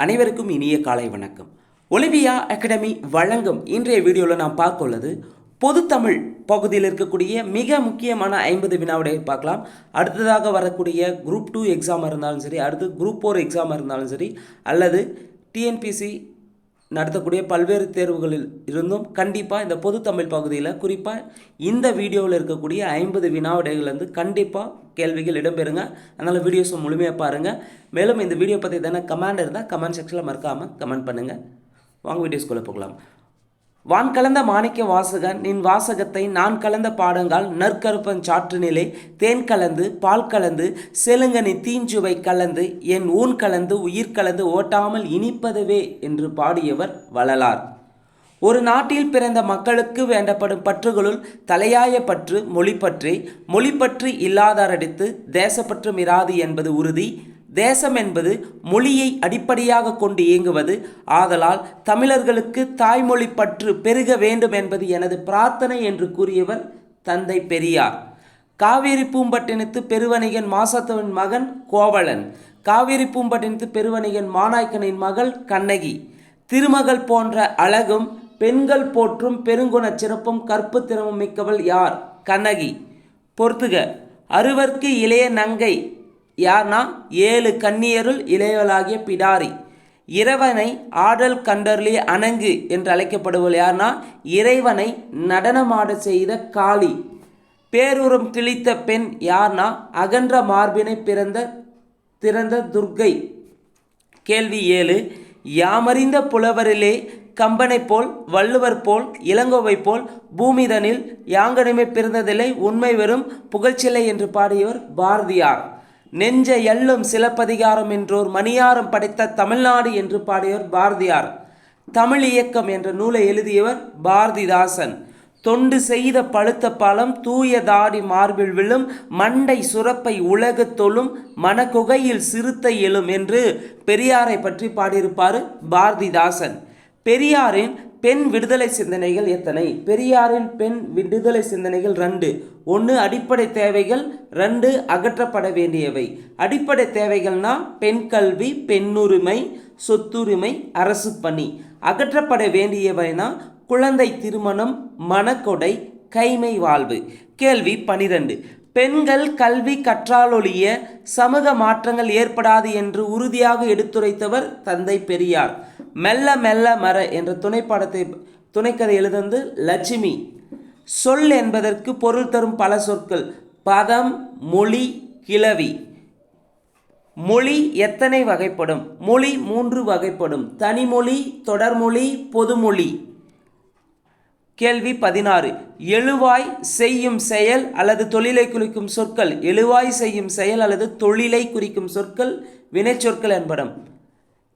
அனைவருக்கும் இனிய காலை வணக்கம். ஒலிவியா அகாடமி வழங்கும் இன்றைய வீடியோவில் நாம் பார்க்க உள்ளது பொதுத்தமிழ் பகுதியில் இருக்கக்கூடிய மிக முக்கியமான 50 வினாவிடையை பார்க்கலாம். அடுத்ததாக வரக்கூடிய குரூப் 2 எக்ஸாம் இருந்தாலும் சரி, அடுத்து குரூப் 4 எக்ஸாம் இருந்தாலும் சரி, அல்லது டிஎன்பிசி நடத்தக்கூடிய பல்வேறு தேர்வுகளில் இருந்தும் கண்டிப்பாக இந்த பொதுத்தமிழ் பகுதியில் குறிப்பாக இந்த வீடியோவில் இருக்கக்கூடிய 50 வினாவிடைகள்லேருந்து கண்டிப்பாக கேள்விகள் இடம்பெறுங்க. அதனால் வீடியோஸை முழுமையாக பாருங்கள். மேலும் இந்த வீடியோ பற்றி தானே கமெண்ட் இருந்தால் கமெண்ட் செக்ஷனில் மறக்காமல் கமெண்ட் பண்ணுங்கள். வாங்க வீடியோஸ்குள்ளே போகலாம். வான் கலந்த மாணிக்க வாசகன் நின் வாசகத்தை நான் கலந்த பாடங்கால் நற்கருப்பன் சாற்று நிலை தேன் கலந்து பால் கலந்து செலுங்கனி தீஞ்சுவை கலந்து என் ஊன் கலந்து உயிர் கலந்து ஓட்டாமல் இனிப்பதுவே என்று பாடியவர் வள்ளலார். ஒரு நாட்டில் பிறந்த மக்களுக்கு வேண்டப்படும் பற்றுகளுள் தலையாய பற்று மொழிப்பற்று. மொழிப்பற்று இல்லாதாரடித்து தேசப்பற்றும் இராது என்பது உறுதி. தேசம் என்பது மொழியை அடிப்படையாக கொண்டு இயங்குவது. ஆதலால் தமிழர்களுக்கு தாய்மொழி பற்று பெருக வேண்டும் என்பது எனது பிரார்த்தனை என்று கூறியவர் தந்தை பெரியார். காவேரி பூம்பட்டினத்து பெருவணிகன் மாசத்தவன் மகன் கோவலன். காவேரி பூம்பட்டினத்து பெருவணிகன் மாநாய்க்கனின் மகள் கண்ணகி. திருமகள் போன்ற அழகும் பெண்கள் போற்றும் பெருங்குணச் சிறப்பும் கற்பு திறமும் மிக்கவள் யார்? கண்ணகி. பொறுத்துக. அறுவர்க்கு இளைய நங்கை யார்னா 7 கன்னியருள் இளையவளாகிய பிடாரி. இறைவனை ஆடல் கண்டர்லி அணங்கு என்று அழைக்கப்படுவள் யார்னா இறைவனை நடனமாட செய்த காளி. பேருரம் கிழித்த பெண் யார்னா அகன்ற மார்பினை திறந்த துர்க்கை. கேள்வி 7. யாமறிந்த புலவரிலே கம்பனை போல் வள்ளுவர் போல் இளங்கோவை போல் பூமிதனில் யாங்கனிமை பிறந்ததில்லை உண்மை வெறும் புகழ்ச்சிலை என்று பாடியவர் பாரதியார். நெஞ்ச எல்லும் சிலப்பதிகாரம் என்றோர் மணியாரம் படைத்த தமிழ்நாடு என்று பாடியவர் பாரதியார். தமிழ் இயக்கம் என்ற நூலை எழுதியவர் பாரதிதாசன். தொண்டு செய்த பழுத்த பழம் தூய தாடி மார்பில் விழும் மண்டை சுரப்பை உலகு தொழும் மனக்குகையில் சிறுத்தை எழும் என்று பெரியாரை பற்றி பாடியிருப்பார் பாரதிதாசன். பெரியாரின் பெண் விடுதலை சிந்தனைகள் எத்தனை? பெரியாரின் பெண் விடுதலை சிந்தனைகள் 2. 1 அடிப்படை தேவைகள், 2 அகற்றப்பட வேண்டியவை. அடிப்படை தேவைகள்னா பெண் கல்வி, பெண்ணுரிமை, சொத்துரிமை, அரசு பணி. அகற்றப்பட வேண்டியவைனா குழந்தை திருமணம், மனக்கொடை, கைமை வாழ்வு. கேள்வி 12. பெண்கள் கல்வி கற்றாலொழிய சமூக மாற்றங்கள் ஏற்படாது என்று உறுதியாக எடுத்துரைத்தவர் தந்தை பெரியார். மெல்ல மெல்ல மர என்ற துணைக்கதை எழுதந்து லட்சுமி. சொல் என்பதற்கு பொருள் தரும் பல சொற்கள். பதம், மொழி, கிளவி. மொழி எத்தனை வகைப்படும்? மொழி 3 வகைப்படும். தனிமொழி, தொடர்மொழி, பொதுமொழி. கேள்வி 16. எழுவாய் செய்யும் செயல் அல்லது தொழிலை குறிக்கும் சொற்கள். எழுவாய் செய்யும் செயல் அல்லது தொழிலை குறிக்கும் சொற்கள் வினைச்சொற்கள் என்படும்.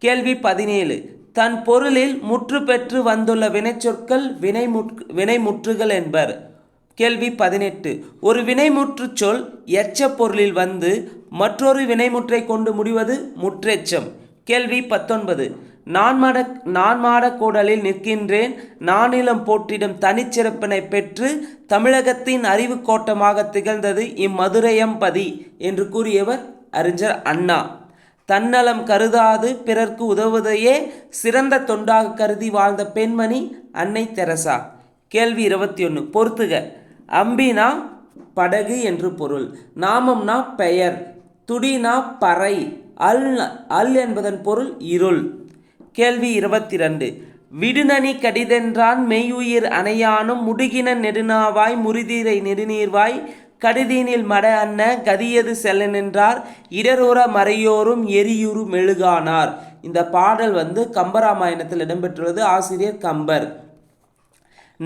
கேள்வி 17. தன் பொருளில் முற்று பெற்று வந்துள்ள வினைச்சொற்கள் வினைமுற்றுகள் என்பர். கேள்வி 18. ஒரு வினைமுற்று சொல் எச்ச பொருளில் வந்து மற்றொரு வினைமுற்றை கொண்டு முடிவது முற்றெச்சம். கேள்வி 19. நான் மாட கூடலில் நிற்கின்றேன் நானிலம் போற்றிடும் தனிச்சிறப்பினை பெற்று தமிழகத்தின் அறிவு கோட்டமாக திகழ்ந்தது இம்மதுரையம்பதி என்று கூறியவர் அறிஞர் அண்ணா. தன்னலம் கருதாது பிறர்க்கு உதவுவதையே சிறந்த தொண்டாக கருதி வாழ்ந்த பெண்மணி அன்னை தெரசா. கேள்வி 21. பொறுத்துக. அம்பினா படகு என்று பொருள். நாமம்னா பெயர். துடினா பறை. அல் என்பதன் பொருள் இருள். கேள்வி 22. விடுநனி கடிதென்றான் மெய்யுயிர் அணையானும் முடுகின நெடுநாவாய் முறிதீரை நெடுநீர்வாய் கடிதீனில் மட அன்ன கதியது செல்லனென்றார் இடருற மறையோரும் எரியுறு மெழுகானார். இந்த பாடல் கம்பராமாயணத்தில் இடம்பெற்றுள்ளது. ஆசிரியர் கம்பர்.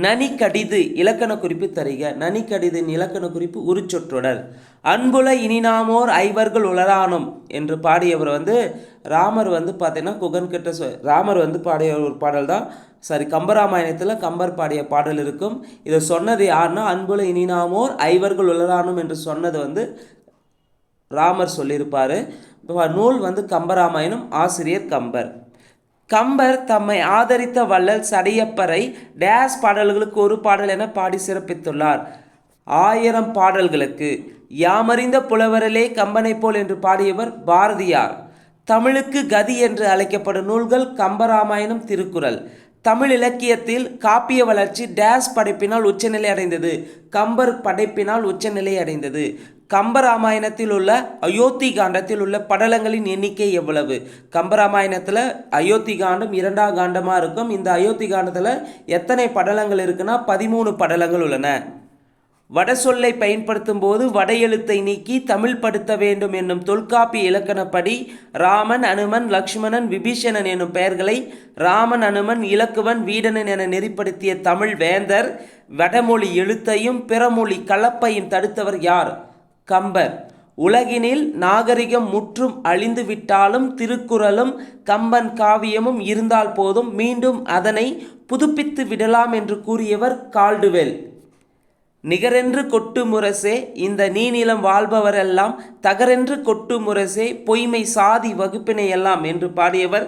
நனி கடிது இலக்கண குறிப்பு தருக. நனி கடிதின் இலக்கண குறிப்பு உருச்சொற்றொடர். அன்புல இனிநாமோர் ஐவர்கள் உளரானும் என்று பாடியவர் ராமர் பார்த்தீங்கன்னா குகன் கிட்ட ராமர் பாடிய ஒரு பாடல் தான். கம்பராமாயணத்தில் கம்பர் பாடிய பாடல் இருக்கும். இதை சொன்னது யாருன்னா அன்புல இனிநாமோர் ஐவர்கள் உளரானும் என்று சொன்னது ராமர் சொல்லியிருப்பார். நூல் கம்பராமாயணம். ஆசிரியர் கம்பர். கம்பர் தம்மை ஆதரித்த வள்ளல் சடையப்பரை டேஸ் பாடல்களுக்கு ஒரு பாடல் என பாடி சிறப்பித்துள்ளார். 1000 பாடல்களுக்கு. யாமறிந்த புலவரலே கம்பனை போல் என்று பாடியவர் பாரதியார். தமிழுக்கு கதி என்று அழைக்கப்படும் நூல்கள் கம்பராமாயணம், திருக்குறள். தமிழ் இலக்கியத்தில் காப்பிய வளர்ச்சி டேஸ் படைப்பினால் உச்சநிலை அடைந்தது. கம்பர் படைப்பினால் உச்சநிலை அடைந்தது. கம்பராமாயணத்தில் உள்ள அயோத்தி காண்டத்தில் உள்ள படலங்களின் எண்ணிக்கை எவ்வளவு? கம்பராமாயணத்தில் அயோத்தி காண்டம் 2ஆம் காண்டமாக இருக்கும். இந்த அயோத்தி காண்டத்தில் எத்தனை படலங்கள் இருக்குன்னா 13 படலங்கள் உள்ளன. வட சொல்லை பயன்படுத்தும் போது வட எழுத்தை நீக்கி தமிழ் படுத்த வேண்டும் என்னும் தொல்காப்பிய இலக்கணப்படி ராமன், அனுமன், லக்ஷ்மணன், விபீஷணன் என்னும் பெயர்களை ராமன், அனுமன், இலக்குவன், வீடனன் என நெறிப்படுத்திய தமிழ் வேந்தர். வடமொழி எழுத்தையும் பிறமொழி கலப்பையும் தடுத்தவர் யார்? கம்பர். உலகினில் நாகரிகம் முற்றும் அழிந்து விட்டாலும் திருக்குறளும் கம்பன் காவியமும் இருந்தால் போதும், மீண்டும் அதனை புதுப்பித்து விடலாம் என்று கூறியவர் கால்டுவெல். நிகரென்று கொட்டு முரசே இந்த நீநிலம் வாழ்பவரெல்லாம் தகரென்று கொட்டு முரசே பொய்மை சாதி வகுப்பினையெல்லாம் என்று பாடியவர்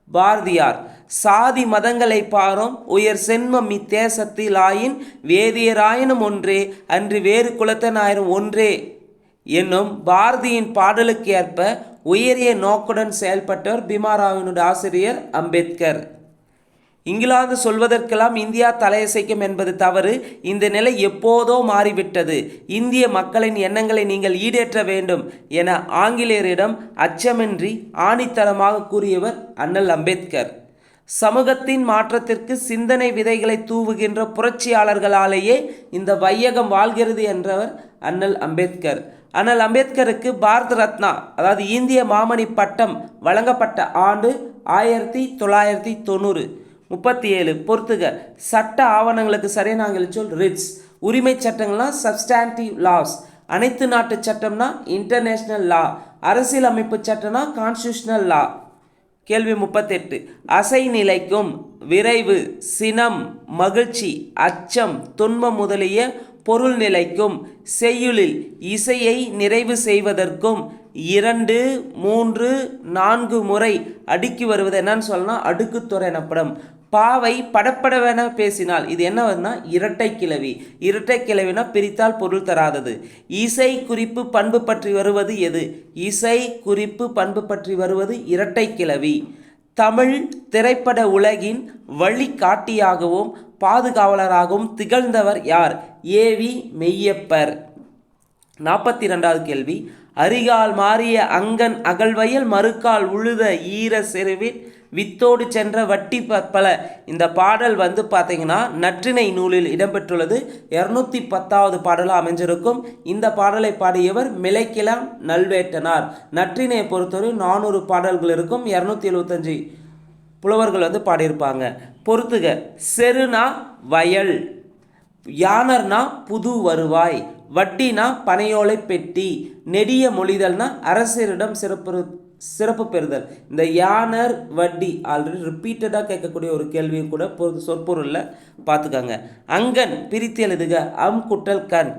பாரதியார். சாதி மதங்களை பாரோம் உயர் சென்மம் இத்தேசத்தில் ஆயின் வேதியராயினும் ஒன்றே அன்று வேறு குலத்தனாயிரும் ஒன்றே என்னும் பாரதியின் பாடலுக்கு ஏற்ப உயரிய நோக்குடன் செயல்பட்டவர் பீமாராவினுடைய ஆசிரியர் அம்பேத்கர். இங்கிலாந்து சொல்வதற்கெல்லாம் இந்தியா தலையசைக்கும் என்பது தவறு. இந்த நிலை எப்போதோ மாறிவிட்டது. இந்திய மக்களின் எண்ணங்களை நீங்கள் ஈடேற்ற வேண்டும் என ஆங்கிலேயரிடம் அச்சமின்றி ஆணித்தரமாக கூறியவர் அண்ணல் அம்பேத்கர். சமூகத்தின் மாற்றத்திற்கு சிந்தனை விதைகளை தூவுகின்ற புரட்சியாளர்களாலேயே இந்த வையகம் வாழ்கிறது என்றவர் அண்ணல் அம்பேத்கர். அண்ணல் அம்பேத்கருக்கு பாரத ரத்னா அதாவது இந்திய மாமணி பட்டம் வழங்கப்பட்ட ஆண்டு 1990. 37 பொறுத்துக. சட்ட ஆவணங்களுக்கு சரியான ஆங்கில சொல் ரிட்ஸ். உரிமை சட்டங்கள்னா சப்ஸ்டான்டிவ் லாஸ். அனைத்து நாட்டு சட்டம்னா இன்டர்நேஷ்னல் லா. அரசியல் அமைப்பு சட்டம்னா கான்ஸ்டியூஷனல் லா. கேள்வி 38. அசை நிலைக்கும் விரைவு, சினம், மகிழ்ச்சி, அச்சம், துன்பம் முதலிய பொருள் நிலைக்கும் செய்யுளில் இசையை நிறைவு செய்வதற்கும் 2, 3, 4 முறை அடுக்கி வருவது என்னன்னு சொல்லலாம் அடுக்குத்துறை எனப்படும். பாவை படப்படவென பேசினால் இது என்னவதுன்னா இரட்டை கிளவி. இரட்டை கிளவினா பிரித்தால் பொருள் தராதது. இசை குறிப்பு பண்பு பற்றி வருவது எது? இசை குறிப்பு பண்பு பற்றி வருவது இரட்டை கிளவி. தமிழ் திரைப்பட உலகின் வழிகாட்டியாகவும் பாதுகாவலராகவும் திகழ்ந்தவர் யார்? ஏவி மெய்யப்பர். 42வது கேள்வி. அரிகால் மாறிய அங்கன் அகழ்வயல் மறுக்கால் உழுத ஈர செருவில் வித்தோடு சென்ற வட்டி பற்பல. இந்த பாடல் பார்த்தீங்கன்னா நற்றிணை நூலில் இடம்பெற்றுள்ளது. 210வது பாடலாக அமைஞ்சிருக்கும். இந்த பாடலை பாடியவர் மிளைக்கிளம் நல்வேட்டனார். நற்றிணையை பொறுத்தவரை 400 பாடல்கள் இருக்கும். 275 புலவர்கள் பாடியிருப்பாங்க. பொறுத்துக. செருனா வயல், யானர்னா புது வருவாய், வட்டினா பனையோலை பெட்டி, நெடிய மொழிதல்னா அரசரிடம் சிறப்பு பெறுதல். இந்த யானர் வட்டி ஆல்ரெடி ரிப்பீட்டடாக கேட்கக்கூடிய ஒரு கேள்வி கூட சொற்பொருளில் பார்த்துக்கோங்க. அங்கன் பிரித்து எழுதுக. அம் குட்டல் கண்.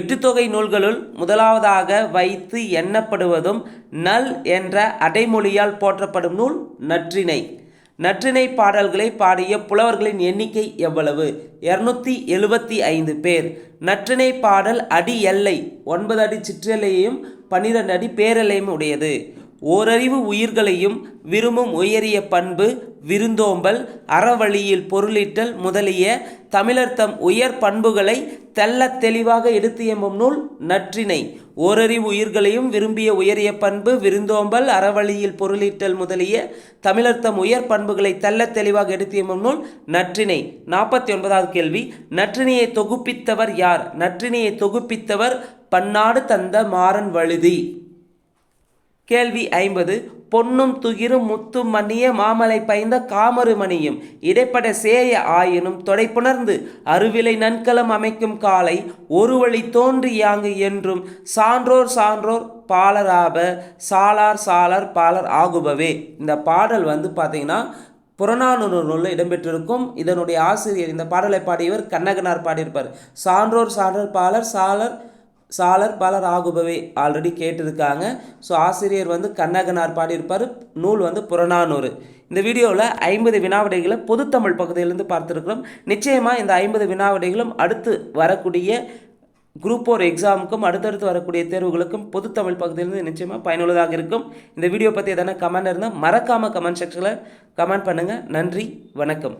8 தொகை நூல்களுள் முதலாவதாக வைத்து எண்ணப்படுவதும் நல் என்ற அடைமொழியால் போற்றப்படும் நூல் நற்றிணை. நற்றிணை பாடல்களை பாடிய புலவர்களின் எண்ணிக்கை எவ்வளவு? 275 பேர். நற்றிணை பாடல் அடி எல்லை 9 அடி சிற்றெல்லையையும் 12 அடி பேரெல்லையும் உடையது. ஓரறிவு உயிர்களையும் விரும்பும் உயரிய பண்பு, விருந்தோம்பல், அறவழியில் பொருளீட்டல் முதலிய தமிழர் தம் உயர் பண்புகளை தெல்ல தெளிவாக எடுத்து எம்பும் நூல் நற்றிணை. ஓரறிவு உயிர்களையும் விரும்பிய உயரிய பண்பு, விருந்தோம்பல், அறவழியில் பொருளீட்டல் முதலிய தமிழர் தம் உயர் பண்புகளை தெல்ல தெளிவாக எடுத்து எம்பும் நூல் நற்றிணை. 49வது கேள்வி. நற்றிணையை தொகுப்பித்தவர் யார்? நற்றிணையை தொகுப்பித்தவர் பன்னாடு தந்த மாறன் வழுதி. கேள்வி 50. பொன்னும் துகிரும் முத்தும் மன்னிய மாமலை பைந்த காமரு மணியும் இடைப்பட சேய ஆயினும் தொடைப்புணர்ந்து அருவிலை நன்கலம் அமைக்கும் காலை ஒரு வழி தோன்றி யாங்கு என்றும் சான்றோர் சான்றோர் பாலராப சாலார் சாலார் பாலர் ஆகுபவே. இந்த பாடல் பார்த்தீங்கன்னா புறநானூறு நூலில் இடம்பெற்றிருக்கும். இதனுடைய ஆசிரியர் இந்த பாடலை பாடியவர் கண்ணகனார் பாடியிருப்பார். சான்றோர் சான்றோர் பாலர் சாலர் பாலர் ஆகுபவே ஆல்ரெடி கேட்டிருக்காங்க. ஸோ ஆசிரியர் கண்ணகனார் பாடியிருப்பார். நூல் புறநானூறு. இந்த வீடியோவில் 50 வினாவிடைகளை பொதுத்தமிழ் பகுதியிலிருந்து பார்த்துருக்கிறோம். நிச்சயமாக இந்த 50 வினாவிடைகளும் அடுத்து வரக்கூடிய குரூப் 4 எக்ஸாமுக்கும் அடுத்தடுத்து வரக்கூடிய தேர்வுகளுக்கும் பொதுத்தமிழ் பகுதியிலிருந்து நிச்சயமாக பயனுள்ளதாக இருக்கும். இந்த வீடியோ பற்றி எதனா கமெண்ட் இருந்தால் மறக்காமல் கமெண்ட் செக்ஷனில் கமெண்ட் பண்ணுங்கள். நன்றி, வணக்கம்.